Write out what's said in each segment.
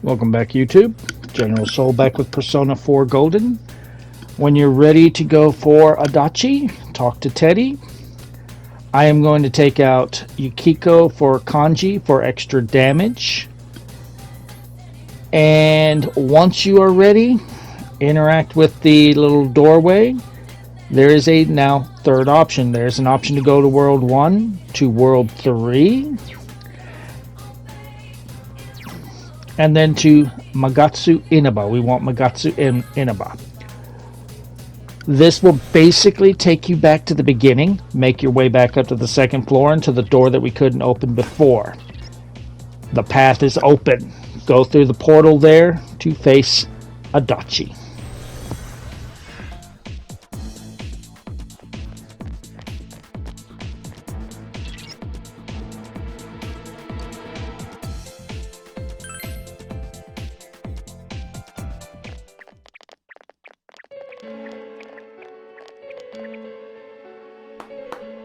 Welcome back, YouTube. General Soul back with Persona 4 Golden. When you're ready to go for Adachi, talk to Teddy. I am going to take out Yukiko for Kanji for extra damage. And once you are ready, interact with the little doorway. There is a now third option. There's an option to go to World 1 to World 3. And then to Magatsu Inaba. We want Magatsu Inaba. This will basically take you back to the beginning, make your way back up to the second floor and to the door that we couldn't open before. The path is open. Go through the portal there to face Adachi.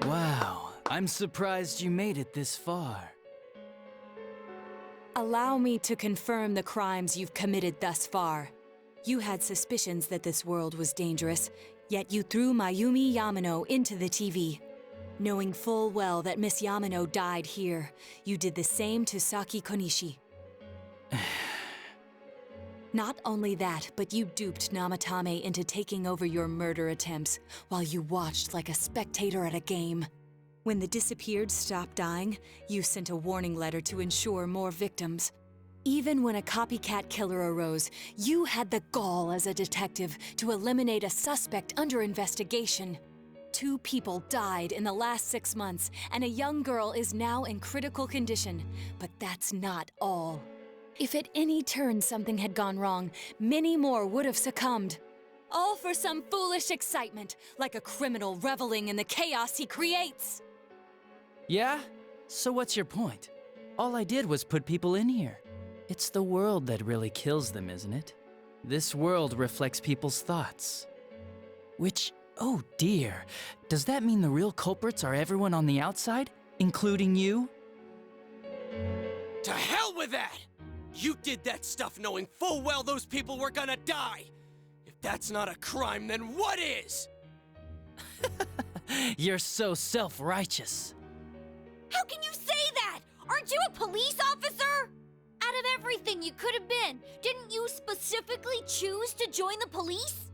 Wow, I'm surprised you made it this far. Allow me to confirm the crimes you've committed thus far. You had suspicions that this world was dangerous, yet you threw Mayumi Yamano into the TV. Knowing full well that Miss Yamano died here, you did the same to Saki Konishi. Not only that, but you duped Namatame into taking over your murder attempts while you watched like a spectator at a game. When the disappeared stopped dying, you sent a warning letter to ensure more victims. Even when a copycat killer arose, you had the gall as a detective to eliminate a suspect under investigation. 2 people died in the last 6 months, and a young girl is now in critical condition. But that's not all. If at any turn something had gone wrong, many more would have succumbed. All for some foolish excitement, like a criminal reveling in the chaos he creates. Yeah? So what's your point? All I did was put people in here. It's the world that really kills them, isn't it? This world reflects people's thoughts. Which, oh dear, does that mean the real culprits are everyone on the outside, including you? To hell with that! You did that stuff knowing full well those people were gonna die! If that's not a crime, then what is? You're so self-righteous. How can you say that? Aren't you a police officer? Out of everything you could have been, didn't you specifically choose to join the police?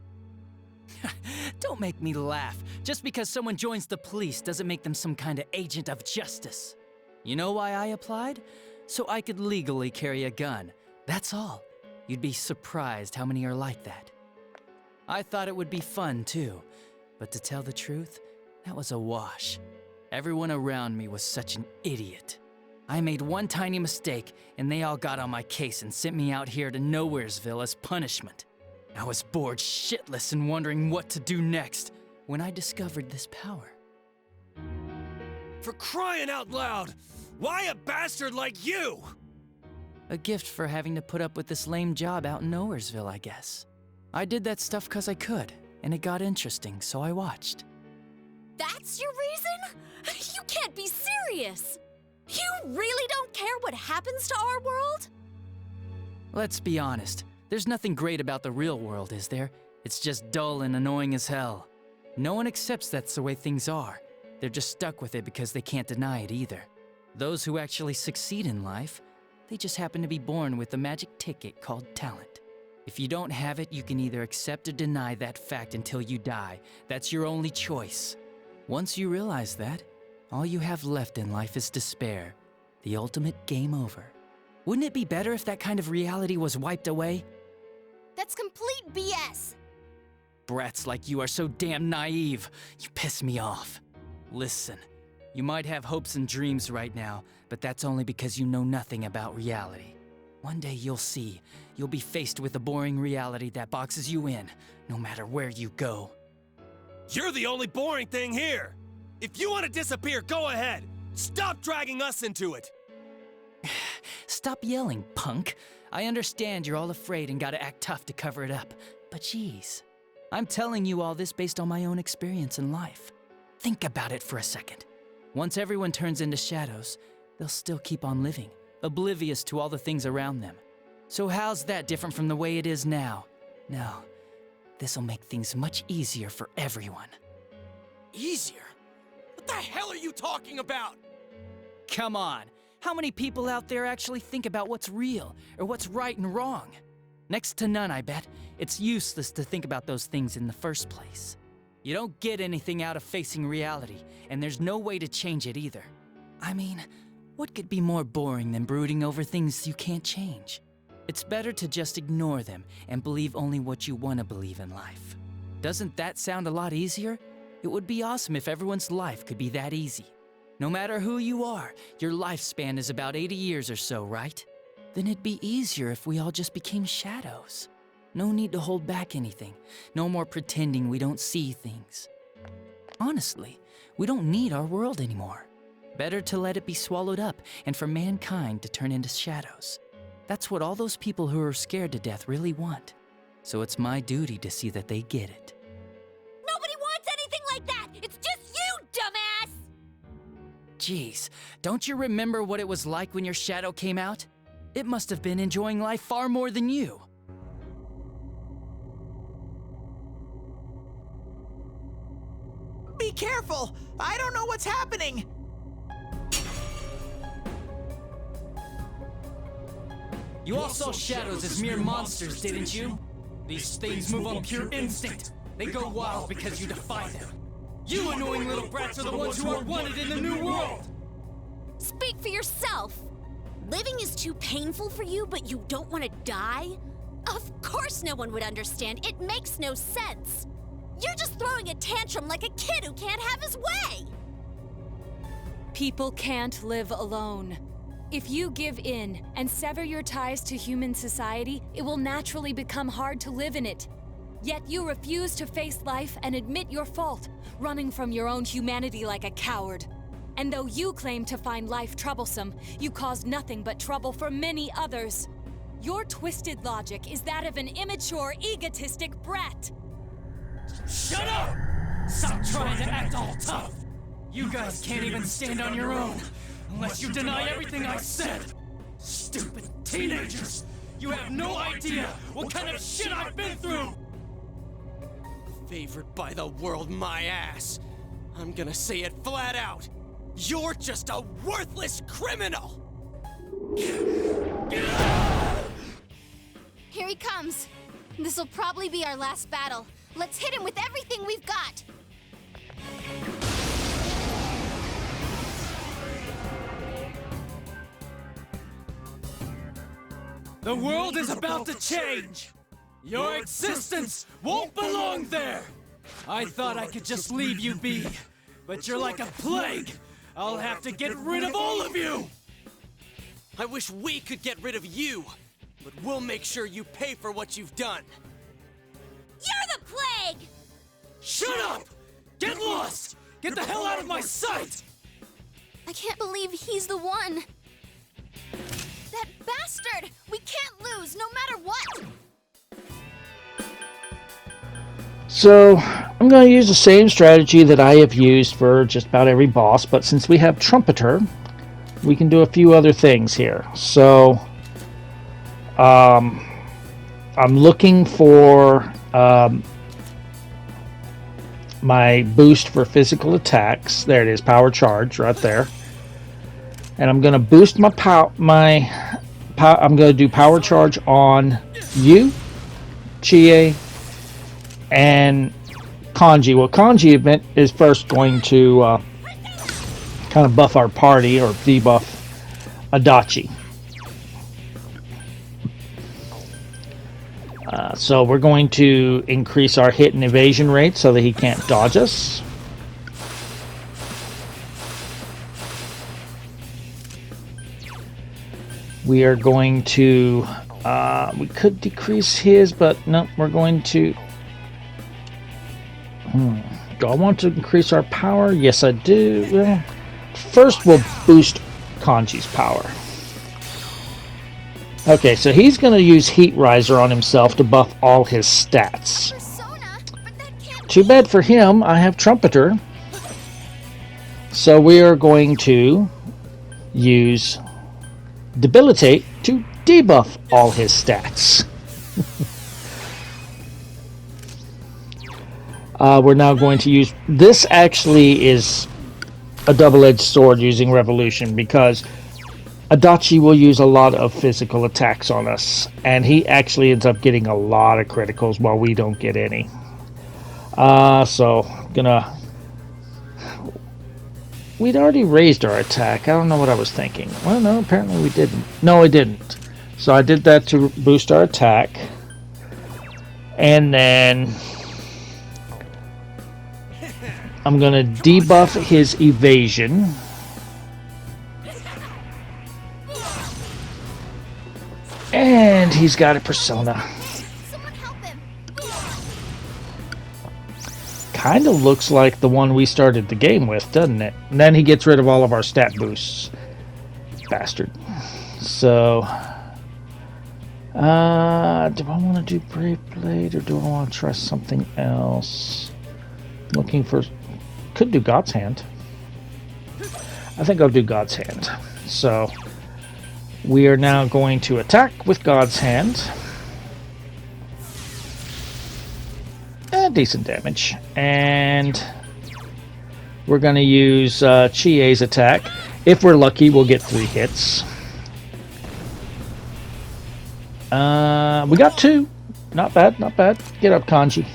Don't make me laugh. Just because someone joins the police doesn't make them some kind of agent of justice. You know why I applied? So I could legally carry a gun. That's all. You'd be surprised how many are like that. I thought it would be fun too, but to tell the truth, that was a wash. Everyone around me was such an idiot. I made one tiny mistake, and they all got on my case and sent me out here to Nowheresville as punishment. I was bored shitless and wondering what to do next when I discovered this power. For crying out loud! Why a bastard like you? A gift for having to put up with this lame job out in Nowheresville, I guess. I did that stuff 'cause I could, and it got interesting, so I watched. That's your reason? You can't be serious! You really don't care what happens to our world? Let's be honest, there's nothing great about the real world, is there? It's just dull and annoying as hell. No one accepts that's the way things are. They're just stuck with it because they can't deny it either. Those who actually succeed in life, they just happen to be born with a magic ticket called talent. If you don't have it, you can either accept or deny that fact until you die. That's your only choice. Once you realize that, all you have left in life is despair. The ultimate game over. Wouldn't it be better if that kind of reality was wiped away? That's complete BS! Brats like you are so damn naive. You piss me off. Listen, you might have hopes and dreams right now, but that's only because you know nothing about reality. One day you'll see. You'll be faced with a boring reality that boxes you in, no matter where you go. You're the only boring thing here! If you want to disappear, go ahead! Stop dragging us into it! Stop yelling, punk. I understand you're all afraid and gotta act tough to cover it up, but geez. I'm telling you all this based on my own experience in life. Think about it for a second. Once everyone turns into shadows, they'll still keep on living, oblivious to all the things around them. So how's that different from the way it is now? No, this'll make things much easier for everyone. Easier? What the hell are you talking about? Come on, how many people out there actually think about what's real or what's right and wrong? Next to none, I bet. It's useless to think about those things in the first place. You don't get anything out of facing reality, and there's no way to change it either. I mean, what could be more boring than brooding over things you can't change? It's better to just ignore them and believe only what you want to believe in life. Doesn't that sound a lot easier? It would be awesome if everyone's life could be that easy. No matter who you are, your lifespan is about 80 years or so, right? Then it'd be easier if we all just became shadows. No need to hold back anything. No more pretending we don't see things. Honestly, we don't need our world anymore. Better to let it be swallowed up and for mankind to turn into shadows. That's what all those people who are scared to death really want. So it's my duty to see that they get it. Nobody wants anything like that! It's just you, dumbass! Jeez, don't you remember what it was like when your shadow came out? It must have been enjoying life far more than you. Be careful! I don't know what's happening! You all saw shadows as mere monsters, didn't you? These things move on pure instinct. They go wild because you defy them. You annoying little brats are the ones who are wanted in the new world! Speak for yourself! Living is too painful for you, but you don't want to die? Of course no one would understand. It makes no sense. You're just throwing a tantrum like a kid who can't have his way! People can't live alone. If you give in and sever your ties to human society, it will naturally become hard to live in it. Yet you refuse to face life and admit your fault, running from your own humanity like a coward. And though you claim to find life troublesome, you cause nothing but trouble for many others. Your twisted logic is that of an immature, egotistic brat. Shut up! Stop trying to act all tough! You guys can't even stand on your own, unless you deny everything I said! Stupid teenagers! You have no idea what kind of shit I've been through! Favored by the world, my ass. I'm gonna say it flat out. You're just a worthless criminal! Here he comes. This'll probably be our last battle. Let's hit him with everything we've got! The world is about to change! Your existence won't belong there! I thought I could just leave you be, but you're like a plague! I'll have to get rid of all of you! I wish we could get rid of you, but we'll make sure you pay for what you've done. You're the plague! Shut up! Get lost! Get the hell out of my sight! I can't believe he's the one. That bastard! We can't lose, no matter what! So, I'm going to use the same strategy that I have used for just about every boss, but since we have Trumpeter, we can do a few other things here. So, I'm looking for my boost for physical attacks. There it is, power charge right there. And I'm going to boost my I'm going to do power charge on you, Chie, and Kanji. Well, Kanji event is first going to kind of buff our party or debuff Adachi. So we're going to increase our hit and evasion rate so that he can't dodge us. We are going to, we could decrease his, but no, we're going to, do I want to increase our power? Yes, I do. Well, first we'll boost Kanji's power. Okay, so he's going to use Heat Riser on himself to buff all his stats. Too bad for him, I have Trumpeter. So we are going to use Debilitate to debuff all his stats. We're now going to use... This actually is a double-edged sword using Revolution, because Adachi will use a lot of physical attacks on us, and he actually ends up getting a lot of criticals while we don't get any. So, gonna... We'd already raised our attack. I don't know what I was thinking. Well, no, apparently we didn't. No, I didn't. So I did that to boost our attack. And then I'm going to debuff his evasion. And he's got a persona. Someone help him! Kind of looks like the one we started the game with, doesn't it? And then he gets rid of all of our stat boosts. Bastard. So, do I want to do Brave Blade or do I want to try something else? Looking for... Could do God's Hand. I think I'll do God's Hand. So, we are now going to attack with God's Hand. Decent damage. And we're going to use Chie's attack. If we're lucky, we'll get 3 hits. We got 2. Not bad, not bad. Get up, Kanji.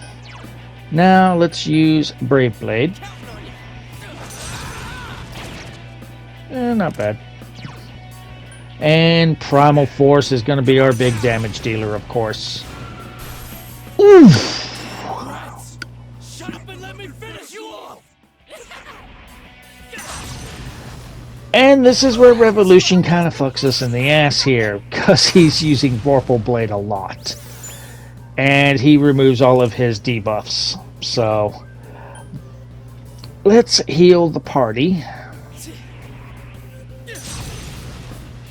Now let's use Brave Blade. Not bad. And Primal Force is going to be our big damage dealer, of course. Oof! Shut up and let me finish you off! And this is where Revolution kind of fucks us in the ass here, because he's using Vorpal Blade a lot. And he removes all of his debuffs. So, let's heal the party.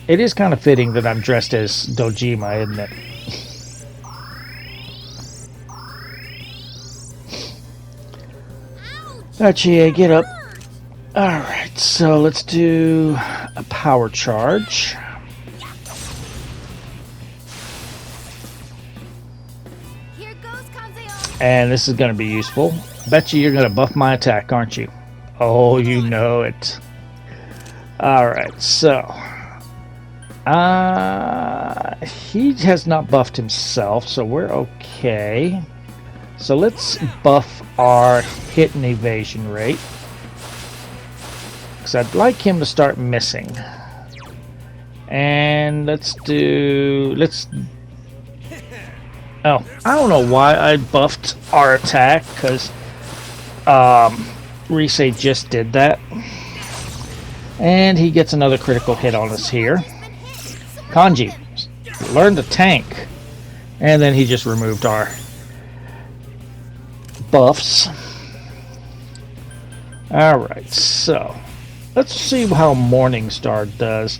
It is kind of fitting that I'm dressed as Dojima, isn't it? Archie, get up. Alright, so let's do a power charge. Here goes Kanzeon. And this is going to be useful. Bet you you're going to buff my attack, aren't you? Oh, you know it. Alright, so... he has not buffed himself, so we're okay. So let's buff our hit and evasion rate. Because I'd like him to start missing. And let's do... Oh, I don't know why I buffed our attack, because Risette just did that. And he gets another critical hit on us here. Kanji, learn to tank. And then he just removed our buffs. Alright, so let's see how Morningstar does.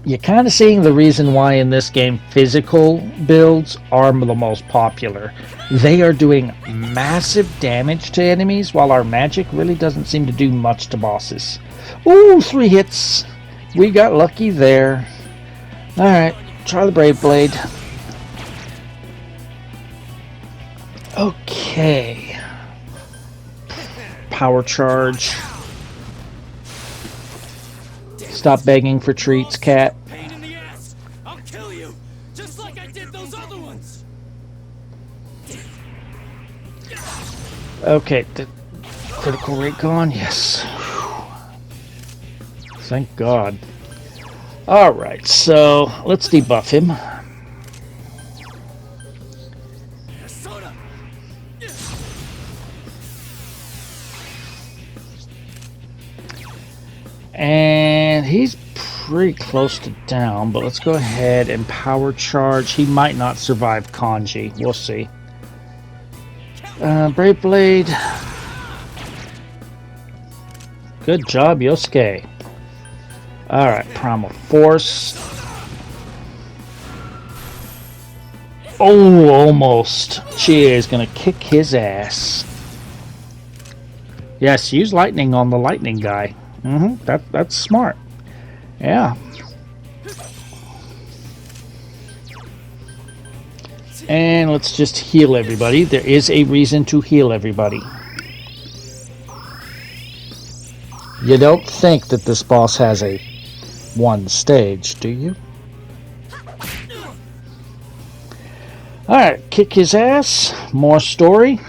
You're kind of seeing the reason why in this game physical builds are the most popular. They are doing massive damage to enemies, while our magic really doesn't seem to do much to bosses. Ooh, 3 hits. We got lucky there. Alright, try the Brave Blade. Okay. Power charge. Stop begging for treats, cat. Pain in the ass! I'll kill you! Just like I did those other ones! Okay, the critical rate gone? Yes. Thank God. Alright, so let's debuff him. Soda! And he's pretty close to down, but let's go ahead and power charge. He might not survive Kanji. We'll see. Brave Blade. Good job, Yosuke. Alright, Primal Force. Oh, almost. Chie is going to kick his ass. Yes, use lightning on the lightning guy. That's smart. Yeah. And let's just heal everybody. There is a reason to heal everybody. You don't think that this boss has a one stage, do you? Alright, kick his ass. More story.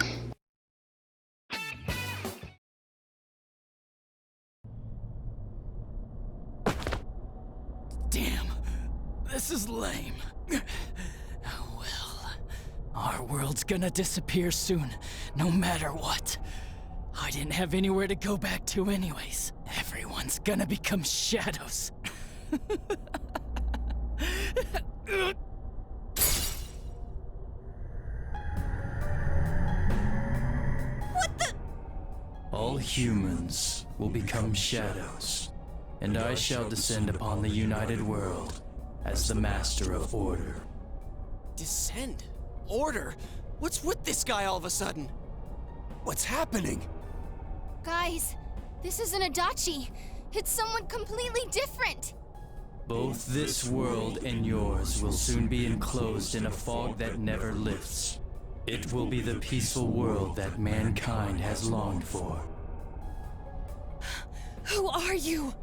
Damn, this is lame. Well, our world's gonna disappear soon, no matter what. I didn't have anywhere to go back to anyways. Everyone's gonna become shadows. All humans will become shadows, and I shall descend upon the united world as the master of order. Descend? Order? What's with this guy all of a sudden? What's happening? Guys, this isn't Adachi. It's someone completely different. Both this world and yours will soon be enclosed in a fog that never lifts. It will be the peaceful world that mankind has longed for. Who are you?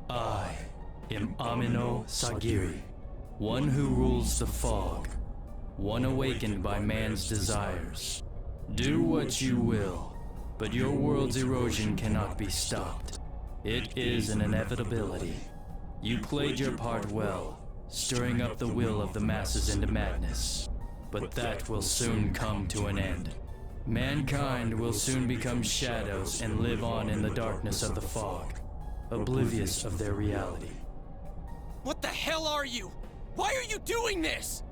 I am Amino Sagiri, one who rules the fog, one awakened by man's desires. Do what you will, but your world's erosion cannot be stopped. It is an inevitability. You played your part well, stirring up the will of the masses into madness. But that will soon come to an end. Mankind will soon become shadows and live on in the darkness of the fog, oblivious of their reality. What the hell are you? Why are you doing this?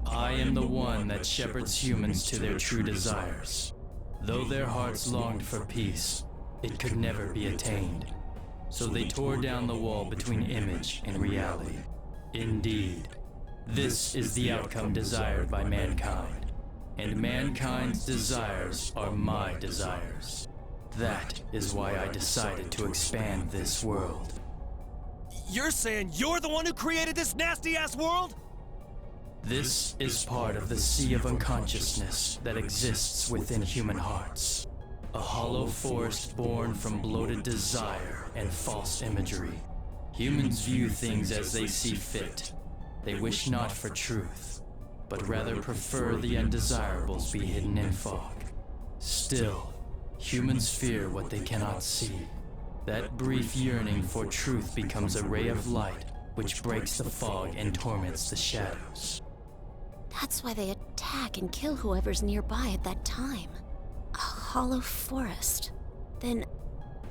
I am the one that shepherds humans to their true desires. Though their hearts longed for peace, it could never be attained. So they tore down the wall between image and reality. Indeed, this is the outcome desired by mankind. And mankind's desires are my desires. That is why I decided to expand this world. You're saying you're the one who created this nasty-ass world? This is part of the sea of unconsciousness that exists within human hearts. A hollow forest born from bloated desire and false imagery. Humans view things as they see fit. They wish not for truth, but rather prefer the undesirables be hidden in fog. Still, humans fear what they cannot see. That brief yearning for truth becomes a ray of light which breaks the fog and torments the shadows. That's why they attack and kill whoever's nearby at that time. A hollow forest. Then,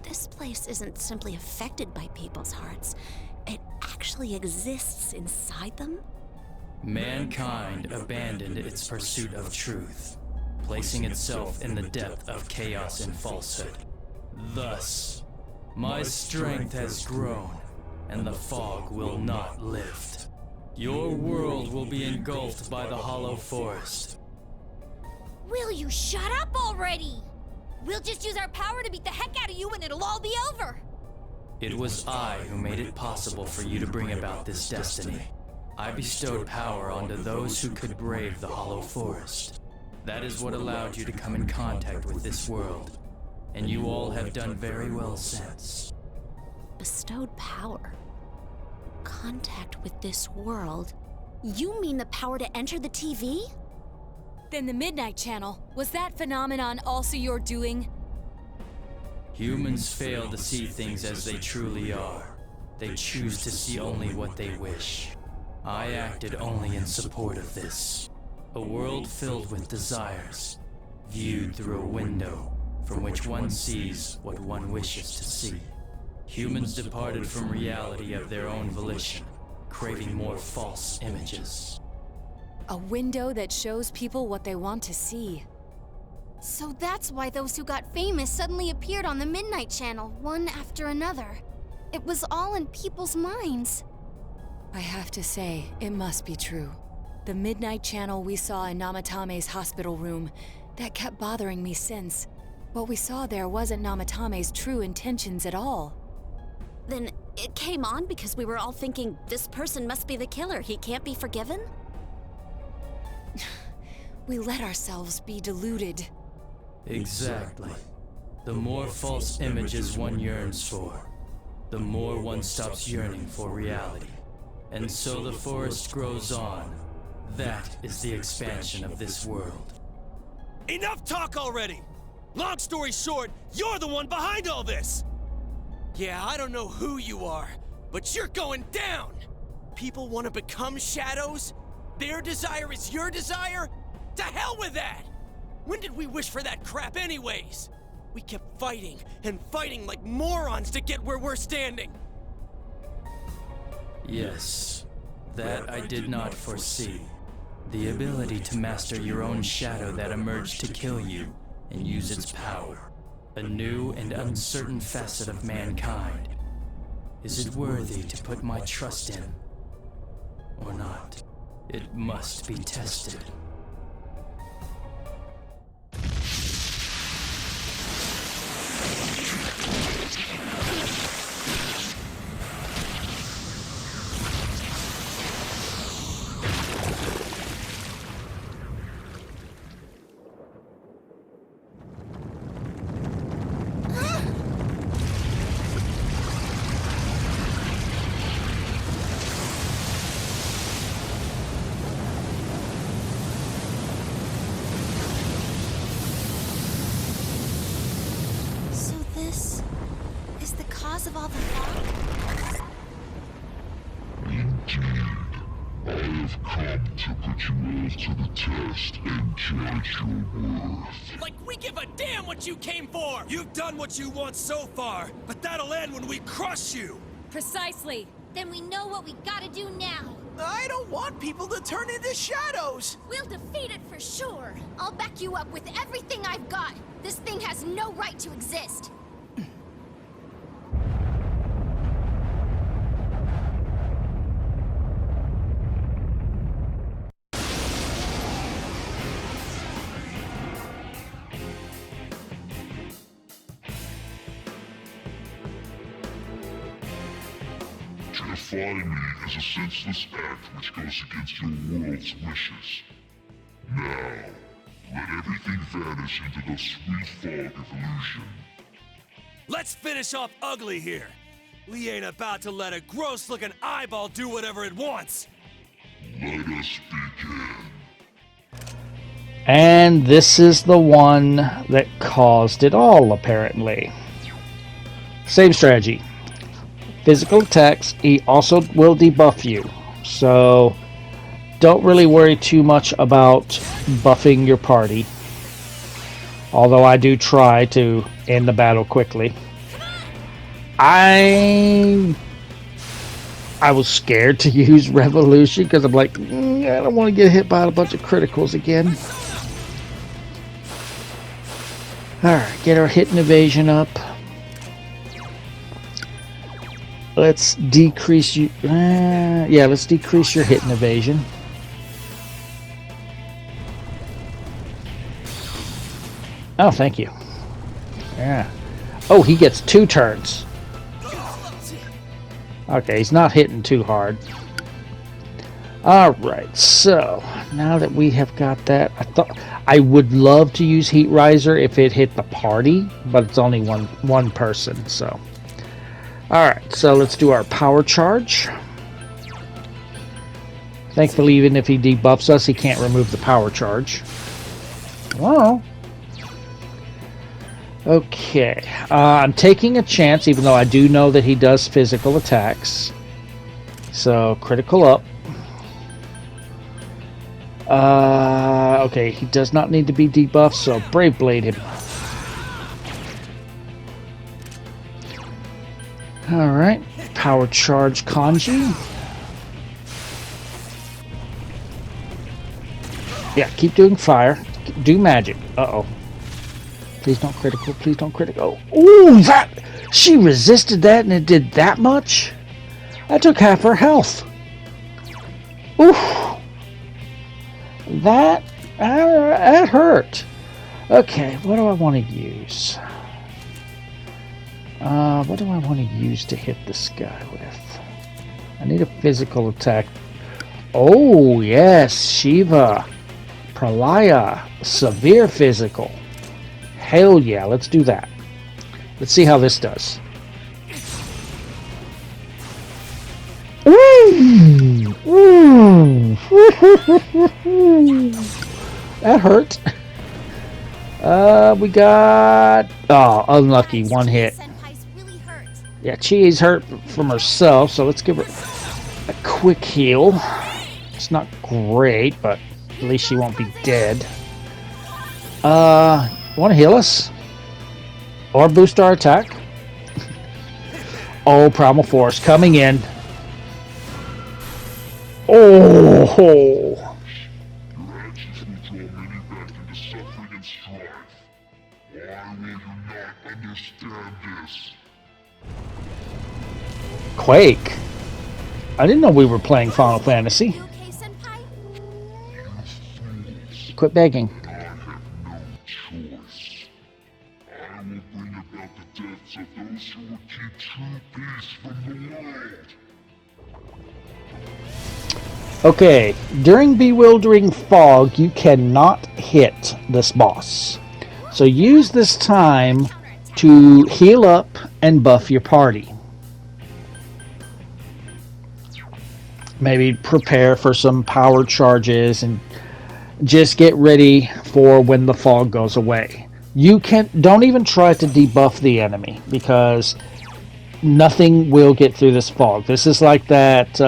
this place isn't simply affected by people's hearts. It actually exists inside them? Mankind abandoned its pursuit of truth, placing itself in the depth of chaos and falsehood. Thus, my strength has grown, and the fog will not lift. Your world will be engulfed by the hollow forest. Will you shut up already? We'll just use our power to beat the heck out of you and it'll all be over. It was I who made it possible for you to bring about this destiny. I bestowed power onto those who could brave the hollow forest. That is what allowed you to come in contact with this world, and you all have done very well since. Bestowed power? Contact with this world? You mean the power to enter the TV? Then the Midnight Channel, was that phenomenon also your doing? Humans fail to see things as they truly are. They choose to see only what they wish. I acted only in support of this. A world filled with desires, viewed through a window from which one sees what one wishes to see. Humans departed from reality of their own volition, craving more false images. A window that shows people what they want to see. So that's why those who got famous suddenly appeared on the Midnight Channel, one after another. It was all in people's minds. I have to say, it must be true. The Midnight Channel we saw in Namatame's hospital room, that kept bothering me since. What we saw there wasn't Namatame's true intentions at all. Then it came on because we were all thinking this person must be the killer. He can't be forgiven? We let ourselves be deluded. Exactly. The more false images one yearns for, the more one stops yearning for reality. And so the forest grows on. That is the expansion of this world. Enough talk already! Long story short, you're the one behind all this! Yeah, I don't know who you are, but you're going down! People want to become shadows? Their desire is your desire? To hell with that! When did we wish for that crap anyways? We kept fighting and fighting like morons to get where we're standing. Yes, that I did not foresee. The ability to master your own shadow that emerged to kill you and use its power. A new and uncertain facet of mankind. Is it worthy to put my trust in? Or not? It must be tested. So this is the cause of all the fog? I have come to put you all to the test and judge your worth. Like we give a damn what you came for! You've done what you want so far, but that'll end when we crush you! Precisely. Then we know what we gotta do now. I don't want people to turn into shadows. We'll defeat it for sure. I'll back you up with everything I've got. This thing has no right to exist. To defy me is a senseless act which goes against your world's wishes. Now, let everything vanish into the sweet fog of illusion. Let's finish off ugly here! We ain't about to let a gross-looking eyeball do whatever it wants! Let us begin. And this is the one that caused it all, apparently. Same strategy. Physical attacks, he also will debuff you. So, don't really worry too much about buffing your party. Although I do try to end the battle quickly. I was scared to use Revolution because I'm like, I don't want to get hit by a bunch of criticals again. Alright, get our hit and evasion up. Let's decrease you. Yeah, let's decrease your hit and evasion. Oh, thank you. Yeah. Oh, he gets 2 turns. Okay, he's not hitting too hard. Alright, so now that we have got that, I thought I would love to use Heat Riser if it hit the party, but it's only one person, so. Alright, so let's do our power charge. Thankfully, even if he debuffs us, he can't remove the power charge. Wow. Okay, I'm taking a chance, even though I do know that he does physical attacks. So, critical up. Okay, he does not need to be debuffed, so Brave Blade him. Alright, power charge Kanji. Yeah, keep doing fire. Do magic. Uh-oh. Please don't critical, please don't critical. Oh, that! She resisted that and it did that much? That took half her health. Oof. That hurt. Okay, what do I want to use? What do I want to use to hit this guy with? I need a physical attack. Oh, yes, Shiva. Pralaya. Severe physical. Hell yeah, let's do that. Let's see how this does. Ooh. Ooh. That hurt. We got... Oh, unlucky. One hit. Yeah, Chie's hurt from herself, so let's give her a quick heal. It's not great, but at least she won't be dead. Want to heal us? Or boost our attack? Oh, Primal Force coming in. Oh! Your actions will draw many back into suffering and strife. Why will you not understand this? Quake. I didn't know we were playing Final Fantasy. You okay, Senpai? Quit begging. I have no choice. I will bring about the deaths of those who would keep true peace from the world. Okay, during Bewildering Fog, you cannot hit this boss. So use this time to heal up and buff your party. Maybe prepare for some power charges and just get ready for when the fog goes away. Don't even try to debuff the enemy because nothing will get through this fog. This is like that,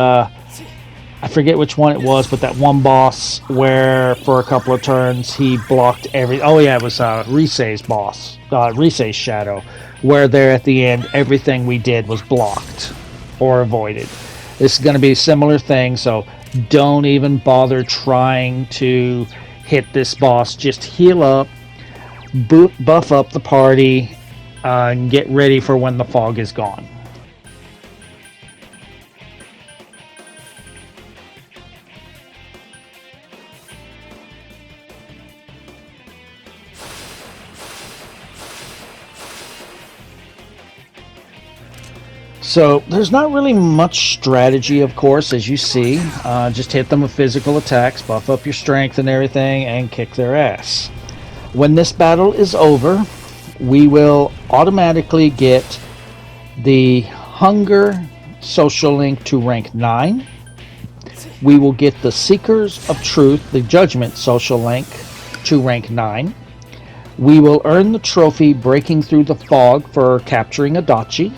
I forget which one it was, but that one boss where for a couple of turns he blocked oh yeah, it was Risette's boss, Risette's shadow, where there at the end everything we did was blocked or avoided. This is going to be a similar thing, so don't even bother trying to hit this boss. Just heal up, buff up the party, and get ready for when the fog is gone. So there's not really much strategy, of course, as you see. Just hit them with physical attacks, buff up your strength and everything, and kick their ass. When this battle is over, we will automatically get the Hunger social link to rank 9. We will get the Seekers of Truth, the Judgment social link to rank 9. We will earn the trophy Breaking Through the Fog for capturing Adachi.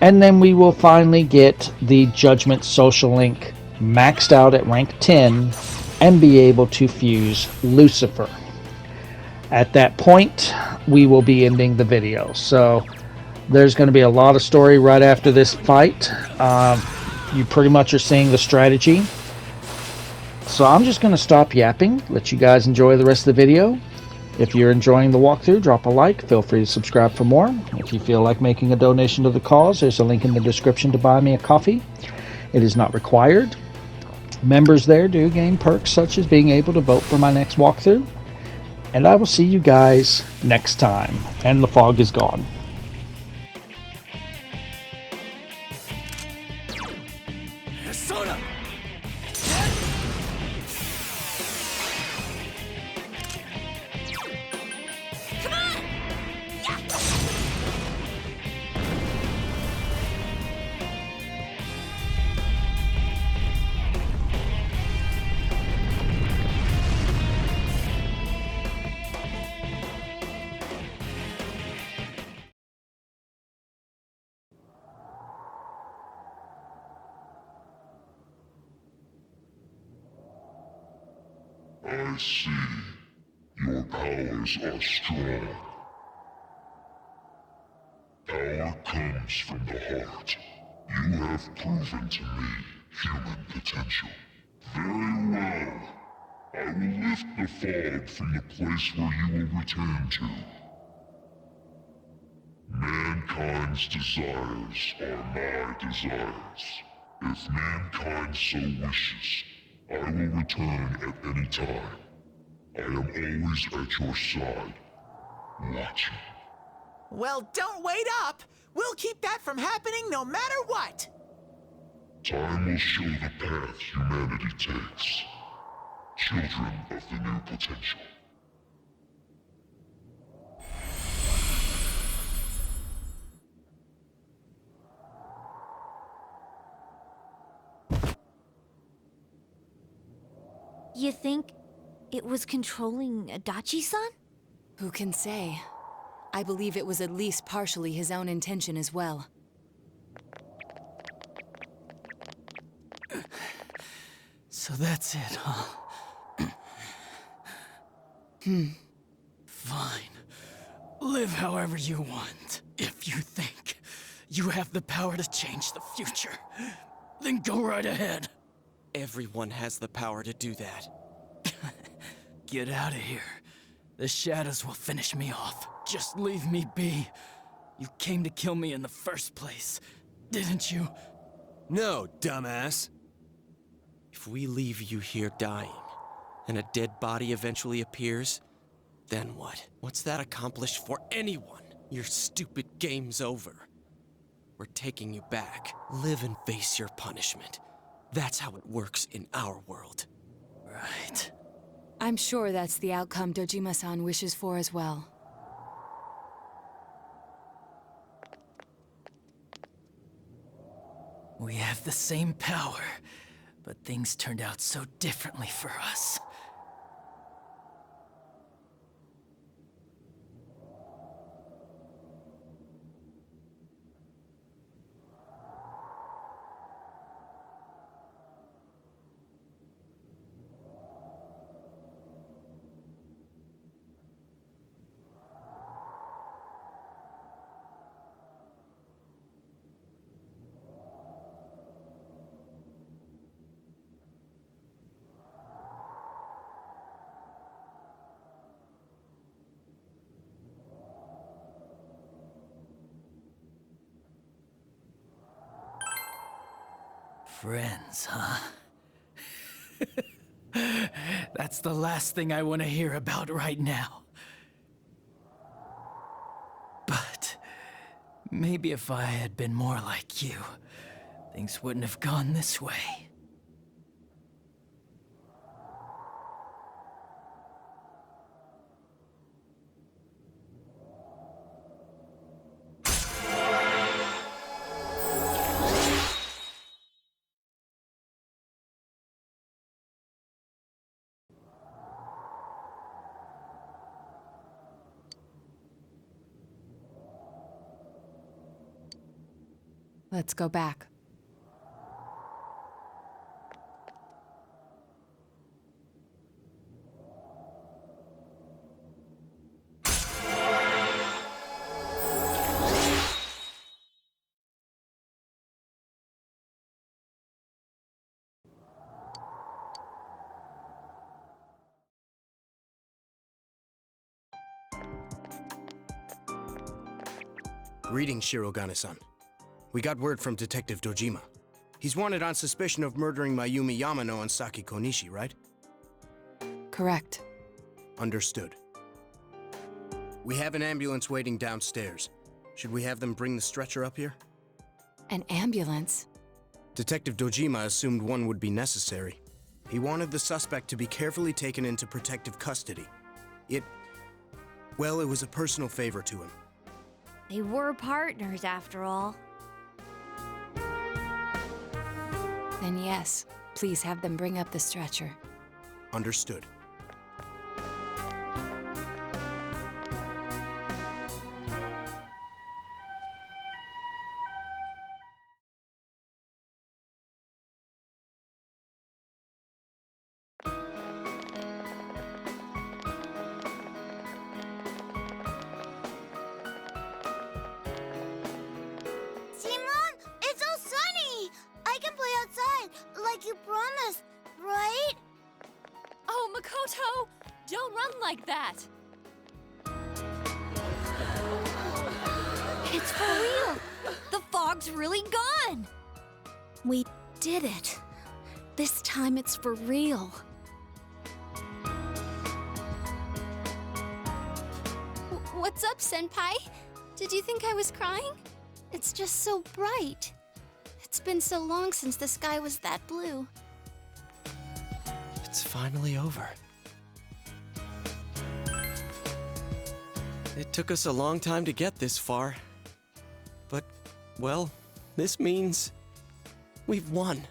And then we will finally get the Judgment social link maxed out at rank 10 and be able to fuse Lucifer. At that point, we will be ending the video. So there's going to be a lot of story right after this fight. You pretty much are seeing the strategy. So I'm just going to stop yapping, let you guys enjoy the rest of the video. If you're enjoying the walkthrough, drop a like. Feel free to subscribe for more. If you feel like making a donation to the cause, there's a link in the description to buy me a coffee. It is not required. Members there do gain perks such as being able to vote for my next walkthrough. And I will see you guys next time. And the fog is gone. Soda! Come on! Yeah! I see. Your powers are strong. Power comes from the heart. You have proven to me human potential. Very well. I will lift the fog from the place where you will return to. Mankind's desires are my desires. If mankind so wishes, I will return at any time. I am always at your side, watching. Well, don't wait up. We'll keep that from happening no matter what. Time will show the path humanity takes. Children of the new potential. You think it was controlling Adachi-san? Who can say? I believe it was at least partially his own intention as well. So that's it, huh? Fine. Live however you want. If you think you have the power to change the future, then go right ahead. Everyone has the power to do that. Get out of here. The shadows will finish me off. Just leave me be. You came to kill me in the first place, didn't you? No, dumbass. If we leave you here dying, and a dead body eventually appears, then what? What's that accomplish for anyone? Your stupid game's over. We're taking you back. Live and face your punishment. That's how it works in our world. Right. I'm sure that's the outcome Dojima-san wishes for as well. We have the same power, but things turned out so differently for us. Friends, huh? That's the last thing I want to hear about right now. But maybe if I had been more like you, things wouldn't have gone this way. Let's go back. Greetings, Shirogane-san. We got word from Detective Dojima. He's wanted on suspicion of murdering Mayumi Yamano and Saki Konishi, right? Correct. Understood. We have an ambulance waiting downstairs. Should we have them bring the stretcher up here? An ambulance? Detective Dojima assumed one would be necessary. He wanted the suspect to be carefully taken into protective custody. Well, it was a personal favor to him. They were partners, after all. Then yes, please have them bring up the stretcher. Understood. Like you promised, right? Oh, Makoto! Don't run like that! It's for real! The fog's really gone! We did it. This time it's for real. What's up, Senpai? Did you think I was crying? It's just so bright. It's been so long since the sky was that blue. It's finally over. It took us a long time to get this far. But, well, this means we've won.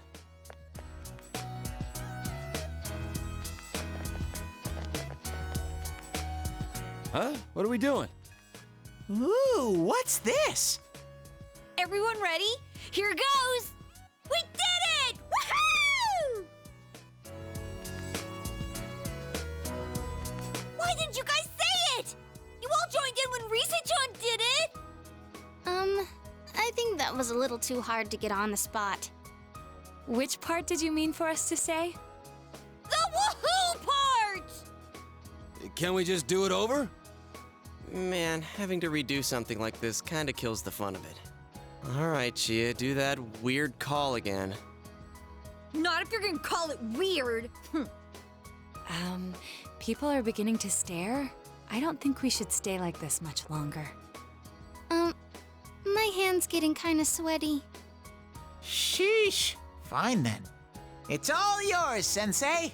Huh? What are we doing? Ooh, what's this? Everyone ready? Here goes! We did it! Woohoo! Why didn't you guys say it? You all joined in when Risette did it! I think that was a little too hard to get on the spot. Which part did you mean for us to say? The woohoo part! Can we just do it over? Man, having to redo something like this kinda kills the fun of it. Alright, Chia, do that weird call again. Not if you're gonna call it weird. People are beginning to stare. I don't think we should stay like this much longer. My hand's getting kinda sweaty. Sheesh. Fine then. It's all yours, Sensei.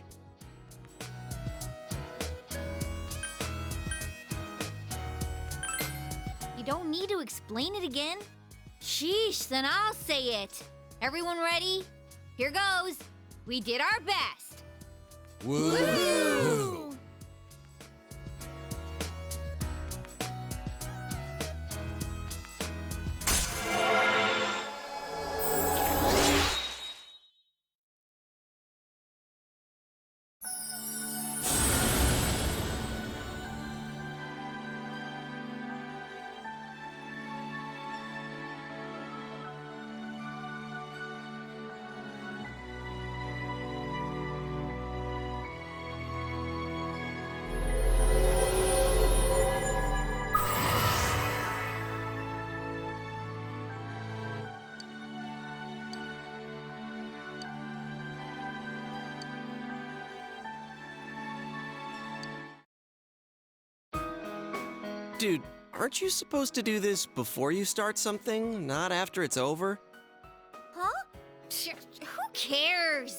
You don't need to explain it again. Sheesh, then I'll say it. Everyone ready? Here goes. We did our best. Woo! Dude, aren't you supposed to do this before you start something, not after it's over? Huh? Who cares?